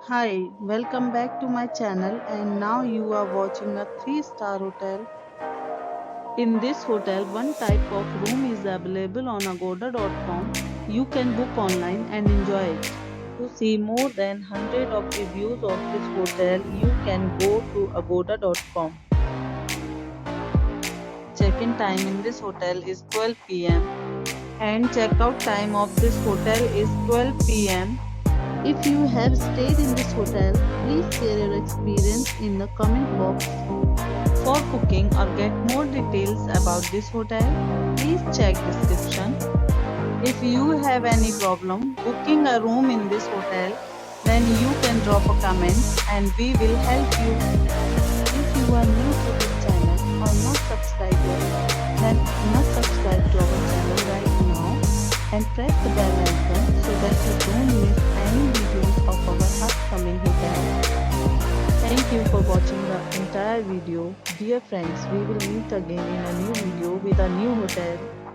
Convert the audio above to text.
Hi, welcome back to my channel and now you are watching a 3-star hotel. In this hotel, one type of room is available on agoda.com. You can book online and enjoy it. To see more than 100 of reviews of this hotel, you can go to agoda.com. Check-in time in this hotel is 12 p.m. and check-out time of this hotel is 12 p.m. If you have stayed in this hotel, please share your experience in the comment box. For booking or get more details about this hotel, please check description. If you have any problem booking a room in this hotel, then you can drop a comment and we will help you. If you are new to this channel or not subscribed yet, then must subscribe to our channel right now and press the bell icon so that you don't miss any videos of our upcoming hotel. Thank you for watching the entire video. Dear friends, we will meet again in a new video with a new hotel.